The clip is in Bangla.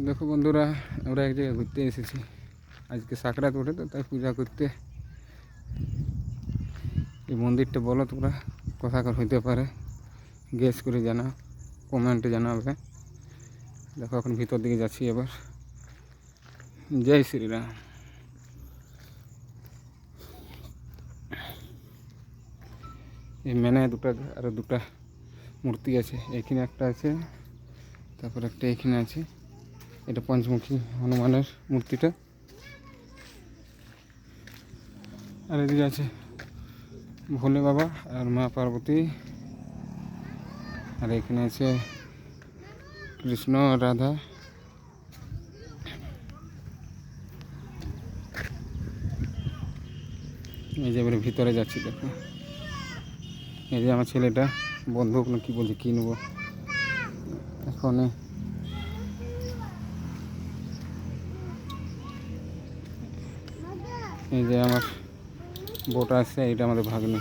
দেখো বন্ধুরা, আমরা এক জায়গায় ঘুরতে এসেছি। আজকে সাকরাত ওঠে তো, তাই পূজা করতে। এই মন্দিরটা বলো তোমরা কোথাকার হইতে পারে, গেস করে জানাও, কমেন্টে জানাবে। দেখো এখন ভিতর দিকে যাচ্ছি এবার। জয় শ্রীরাম। এই মেনে আরো দুটা মূর্তি আছে। এখানে একটা আছে, তারপর একটা এখানে আছে। এটা পঞ্চমুখী হনুমানের মূর্তিটা। আর এদিকে আছে ভোলে বাবা আর মা পার্বতী। আর এখানে আছে কৃষ্ণ আর রাধা। এই যে এবারে ভিতরে যাচ্ছি। দেখো এই যে আমার ছেলেটা বন্ধুক না কি বলছে কিনবো এখন। এই যে আমার বোটা আছে, এটা আমাদের ভাগ্নে।